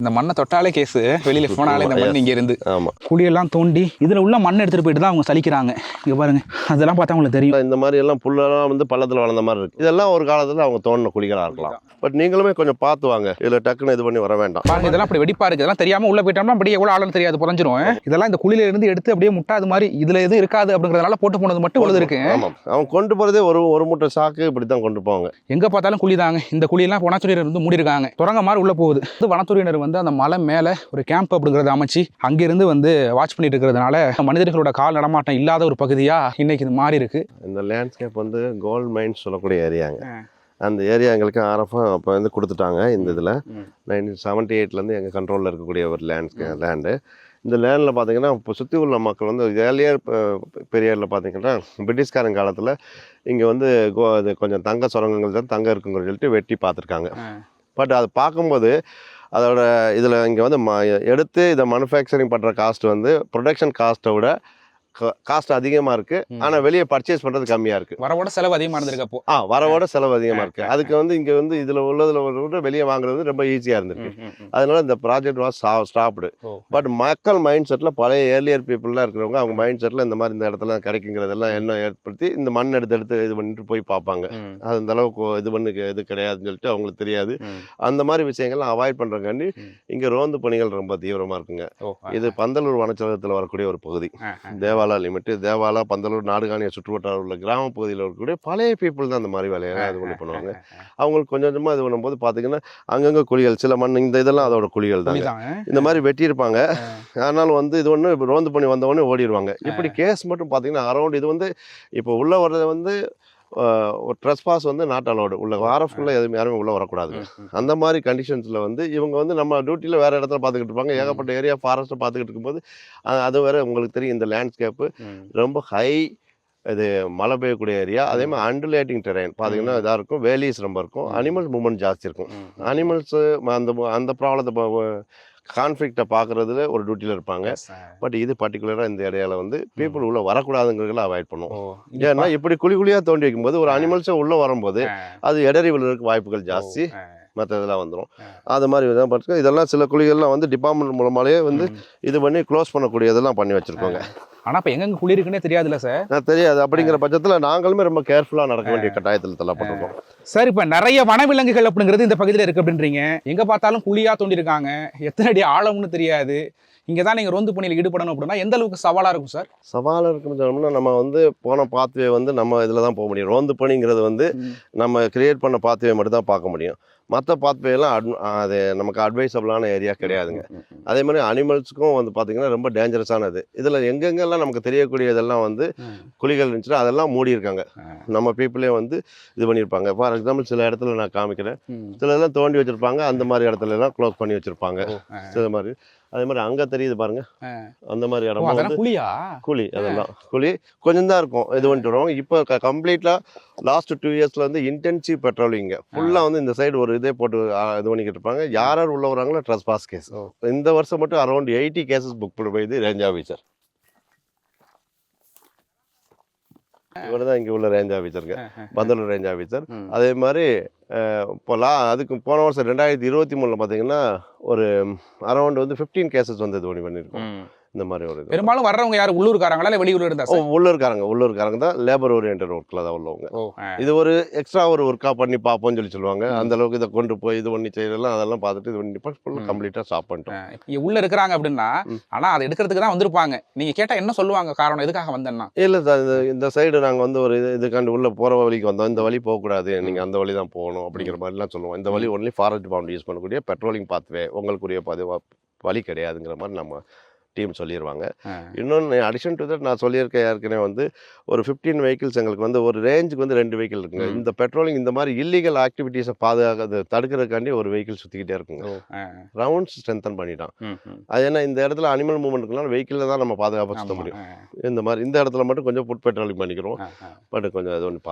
இந்த மண்ணை தொட்டாலே கேஸு, வெளியில போனாலே இந்த மண் இங்க இருந்து குழியெல்லாம் தோண்டி இதுல உள்ள மண் எடுத்துட்டு போயிட்டு தான் அவங்க சலிக்கிறாங்க. இங்க பாருங்க, அதெல்லாம் பார்த்தா உங்களுக்கு தெரியும். இந்த மாதிரி எல்லாம் புல்லெல்லாம் வந்து பள்ளத்துல வளர்ந்த மாதிரி இருக்கு. இதெல்லாம் ஒரு காலத்துல அவங்க தோண்டின குழிகளா இருக்கலாம். பட் நீங்களுமே கொஞ்சம் பார்த்து வாங்க, இதுல டக்குன்னு இது பண்ணி வர வேண்டாம். பாருங்க, இதெல்லாம் அப்படி வெடிப்பா இருக்கு. இதெல்லாம் தெரியாம உள்ள போயிட்டோம்னா அப்படியே எவ்வளவு ஆழம் தெரியாது, புதஞ்சிரும். இதெல்லாம் இந்த குழியில இருந்து எடுத்து அப்படியே முட்டாது மாதிரி இதுல எதுவும் இருக்காது அப்படிங்கறதுனால போட்டு போனது மட்டும் உழுது இருக்கு. அவங்க கொண்டு போறதே ஒரு மூட்டை சாக்கு இப்படித்தான் கொண்டு போவாங்க. எங்க பார்த்தாலும் குழி தாங்க. இந்த குழியெல்லாம் வனத்துறையினர் வந்து மூடி இருக்காங்க. தொடங்க மாதிரி உள்ள போகுது. வனத்துறையினர் வந்து அந்த மலை மேல ஒரு கேம்ப் அப்படிங்கறத அமைச்சு அங்கிருந்து வந்து வாட்ச் பண்ணிட்டு இருக்கிறதுனால மனிதர்களோட கால் நடமாட்டம் இல்லாத ஒரு பகுதியா இன்னைக்கு இது மாறி இருக்கு. இந்த லேண்ட்ஸ்கேப் வந்து கோல்ட் மைன்ஸ் சொல்லக்கூடிய ஏரியாங்க. அந்த ஏரியா எங்களுக்கு ஆர்எஃப் அப்போ வந்து கொடுத்துட்டாங்க. இந்த இதில் 1978 எங்கள் கண்ட்ரோலில் இருக்கக்கூடிய ஒரு லேண்டு. இந்த லேண்டில் பார்த்தீங்கன்னா இப்போ சுற்றி உள்ள மக்கள் வந்து ஏர்லியர் பீரியடில் பார்த்தீங்கன்னா பிரிட்டிஷ்காரன் காலத்தில் இங்கே வந்து இது கொஞ்சம் தங்க சுரங்கங்கள் தான் தங்கம் இருக்குங்கிறது சொல்லிட்டு வெட்டி பார்த்துருக்காங்க. பட் அதை பார்க்கும்போது அதோட இதில் இங்கே வந்து எடுத்து இதை மேனுஃபேக்சரிங் பண்ணுற காஸ்ட் வந்து ப்ரொடக்ஷன் காஸ்ட்டை விட காஸ்ட் அதிகமாக இருக்குது. ஆனால் வெளியே பர்ச்சேஸ் பண்ணுறது கம்மியாக இருக்குது. வரவோட செலவு அதிகமாக இருந்திருக்கப்போ வரவோட செலவு அதிகமாக இருக்குது. அதுக்கு வந்து இங்கே வந்து இதில் உள்ளதில் வெளியே வாங்குறது ரொம்ப ஈஸியாக இருந்திருக்கு. அதனால இந்த ப்ராஜெக்ட் வாஸ் ஸ்டாப்டு. பட் மக்கள் மைண்ட் செட்டில் பழைய ஏர்லியர் பீப்புளெலாம் இருக்கிறவங்க அவங்க மைண்ட் செட்டில் இந்த மாதிரி இந்த இடத்துல கிடைக்குங்கிறதெல்லாம் எண்ணம் ஏற்படுத்தி இந்த மண் எடுத்து இது பண்ணிட்டு போய் பார்ப்பாங்க. அது அந்த அளவுக்கு இது பண்ணு இது கிடையாதுன்னு சொல்லிட்டு அவங்களுக்கு தெரியாது. அந்த மாதிரி விஷயங்கள்லாம் அவாய்ட் பண்ணுறங்காண்டி இங்கே ரோந்து பணிகள் ரொம்ப தீவிரமாக இருக்குங்க. இது பந்தலூர் வனச்சரகத்தில் வரக்கூடிய ஒரு பகுதி. தேவாலா லிமிட்டு, தேவாலா, பந்தலூர், நாடுகாணிய சுற்றுவட்டார உள்ள கிராம பகுதியில் இருக்கக்கூடிய பழைய பீப்புள் தான் அந்த மாதிரி வேலையெல்லாம் இது பண்ணி பண்ணுவாங்க. அவங்களுக்கு கொஞ்சம் கொஞ்சமாக இது பண்ணும்போது பார்த்தீங்கன்னா அங்கங்கே குழிகள், சில மண் இந்த இதெல்லாம் அதோட குழிகள் தான். இந்த மாதிரி வெட்டியிருப்பாங்க. ஆனாலும் வந்து இது ஒன்று ரோந்து பண்ணி வந்தவொடனே ஓடிடுவாங்க. இப்படி கேஸ் மட்டும் பார்த்தீங்கன்னா அரௌண்ட் இது வந்து இப்போ உள்ள வர்றது வந்து ஒரு ட்ரெஸ்பாஸ் வந்து நாட் அலோடு. உள்ள ஆர்எஃப்குள்ளே எதுவும் யாருமே உள்ளே வரக்கூடாது. அந்த மாதிரி கண்டிஷன்ஸில் வந்து இவங்க வந்து நம்ம டியூட்டியில் வேறு இடத்துல பார்த்துக்கிட்டு இருப்பாங்க. ஏகப்பட்ட ஏரியா ஃபாரஸ்ட்டை பார்த்துக்கிட்டு இருக்கும்போது அது வேறு உங்களுக்கு தெரியும். இந்த லேண்ட்ஸ்கேப்பு ரொம்ப ஹை, இது மழை பெய்யக்கூடிய ஏரியா. அதே மாதிரி அண்டுலேட்டிங் டெரைன் பார்த்தீங்கன்னா இதாக இருக்கும். வேலிஸ் ரொம்ப இருக்கும். அனிமல்ஸ் மூவ்மெண்ட் ஜாஸ்தி இருக்கும். அனிமல்ஸு அந்த ப்ராப்ளத்தை கான்ஃப்ளிக்டை பார்க்குறதுல ஒரு டியூட்டியில் இருப்பாங்க. பட் இது பர்டிகுலராக இந்த ஏரியாவில் வந்து பீப்புள் உள்ளே வரக்கூடாதுங்கிறதுல அவாய்ட் பண்ணுவோம். ஏன்னா இப்படி குழியாக தோண்டி வைக்கும்போது ஒரு அனிமல்ஸை உள்ளே வரும்போது அது இடறி விழுறதுக்கு வாய்ப்புகள் ஜாஸ்தி. மற்ற இதெல்லாம் வந்துடும். அது மாதிரி தான் பார்த்துக்கோ. இதெல்லாம் சில குழிகள்லாம் வந்து டிபார்ட்மெண்ட் மூலமாலேயே வந்து இது பண்ணி க்ளோஸ் பண்ணக்கூடியதெல்லாம் பண்ணி வச்சுருக்கோங்க. ஆனால் இப்போ எங்கெங்கே குழி இருக்குன்னே தெரியாதுல்ல சார்? தெரியாது. அப்படிங்கிற பட்சத்தில் நாங்களுமே ரொம்ப கேர்ஃபுல்லாக நடக்க வேண்டிய கட்டாயத்தில் தள்ளப்பட்டிருக்கோம். சார், இப்போ நிறைய வனவிலங்குகள் அப்படிங்கிறது இந்த பகுதியில் இருக்குது அப்படின்றீங்க. எங்கே பார்த்தாலும் குழியாக தோண்டியிருக்காங்க. எத்தனை அடி ஆழம்னு தெரியாது. இங்கே தான் நீங்கள் ரோந்து பணியில் ஈடுபடணும் அப்படின்னா எந்த அளவுக்கு சவாலாக இருக்கும் சார்? சவாலாக இருக்குன்னு சொன்னோம்னா நம்ம வந்து போன பாத்வே வந்து நம்ம இதில் தான் போக முடியும். ரோந்து பணிங்கிறது வந்து நம்ம கிரியேட் பண்ண பாத்வே மட்டும் தான் பார்க்க முடியும். மற்ற பாத்வேலாம் அது நமக்கு அட்வைசபிளான ஏரியா கிடையாதுங்க. அதே மாதிரி அனிமல்ஸுக்கும் வந்து பார்த்திங்கன்னா ரொம்ப டேஞ்சரஸானது. இதில் எங்கெங்கெல்லாம் நமக்கு தெரியக்கூடிய இதெல்லாம் வந்து குழிகள் இருந்துச்சுன்னா அதெல்லாம் மூடி இருக்காங்க. நம்ம பீப்புளே வந்து இது பண்ணியிருப்பாங்க. ஃபார் எக்ஸாம்பிள் சில இடத்துல நான் காமிக்கிறேன். சில இதெல்லாம் தோண்டி வச்சுருப்பாங்க. அந்த மாதிரி இடத்துல எல்லாம் க்ளோஸ் பண்ணி வச்சுருப்பாங்க. சில மாதிரி அதே மாதிரி அங்கே தெரியுது பாருங்க. அந்த மாதிரி இடம் வந்து குழி. அதெல்லாம் குழி கொஞ்சம் தான் இருக்கும். இது பண்ணிட்டு வருவாங்க. இப்போ கம்ப்ளீட்டாக லாஸ்ட் 2 இயர்ஸில் வந்து இன்டென்சிவ் பெட்ரோலிங்க ஃபுல்லாக வந்து இந்த சைடு ஒரு இதே போட்டு இது பண்ணிக்கிட்டு இருப்பாங்க. யார் உள்ள வராங்களோ ட்ரெஸ்பாஸ் கேஸ். இந்த வருஷம் மட்டும் அரௌண்ட் 80 கேசஸ் புக் பண்ணி போயிது ரேஞ்ச் ஆஃபீஸர். இவர் தான் இங்கே உள்ள ரேஞ்ச் ஆஃபீஸருங்க, பந்தலூர் ரேஞ்ச் ஆஃபீஸர். அதே மாதிரி இப்போ அதுக்கு போன வருஷம் 2023 பார்த்தீங்கன்னா ஒரு அரௌண்ட் வந்து 15 கேசஸ் வந்து இது பண்ணியிருக்கோம். இந்த மாதிரி ஒரு பெரும்பாலும் வர்றவங்க யார் உள்ளூர்காரங்களா இல்லை வெளியூர் இருந்தா? உள்ளூர்காரங்க தான். லேபர் ஓரியன்டட் ஒர்க்கில் தான் உள்ளவங்க. இது ஒரு எக்ஸ்ட்ரா ஒரு ஒர்க்காக பண்ணி பார்ப்போம்னு சொல்லுவாங்க. அந்த அளவுக்கு இதை கொண்டு போய் இது பண்ணி செய்யலாம். அதெல்லாம் பார்த்துட்டு இது பண்ணி ஃபுல்லாக கம்ப்ளீட்டாக ஸ்டாப் பண்ணிட்டோம். இங்கே உள்ள இருக்கிறாங்க அப்படின்னா ஆனால் அதை எடுக்கிறதுக்கு தான் வந்திருப்பாங்க. நீங்கள் கேட்டால் என்ன சொல்லுவாங்க காரணம், எதுக்காக வந்தேன்னா? இல்லை சார், இந்த சைடு நாங்கள் வந்து ஒரு இதுக்காண்டு உள்ளே போகிற வழிக்கு வந்தோம். இந்த வழி போகக்கூடாது, நீங்கள் அந்த வழி தான் போகணும் அப்படிங்கிற மாதிரிலாம் சொல்லுவோம். இந்த வழி ஒன்லி ஃபாரஸ்ட் டிபார்ட்மெண்ட் யூஸ் பண்ணக்கூடிய பெட்ரோலிங் பாத்வே, உங்களுக்குரிய வழி கிடையாதுங்கிற மாதிரி நம்ம டீம் சொல்லிடுவாங்க. இன்னொன்று அடிஷன் டு தட் நான் சொல்லியிருக்கேன் ஏற்கனவே வந்து ஒரு 15 வெஹிக்கிள்ஸ் எங்களுக்கு வந்து ஒரு ரேஞ்சுக்கு வந்து 2 வெஹிக்கிள் இருக்குங்க. இந்த பெட்ரோலிங் இந்த மாதிரி இல்லீகல் ஆக்டிவிட்டீஸை தடுக்கிறதுக்காண்டி ஒரு வெஹிக்கிள் சுற்றிக்கிட்டே இருக்குங்க. ரவுண்ட்ஸ் ஸ்ட்ரென்தன் பண்ணிட்டான். அது ஏன்னா இந்த இடத்துல அனிமல் மூவ்மெண்ட் இருக்கலாம், வெஹிக்கிளில் தான் நம்ம பாதுகாப்பாக சுற்ற முடியும். இந்த மாதிரி இந்த இடத்துல மட்டும் கொஞ்சம் ஃபுட் பெட்ரோலிங் பண்ணிக்கிறோம். பட் கொஞ்சம் அது ஒன்று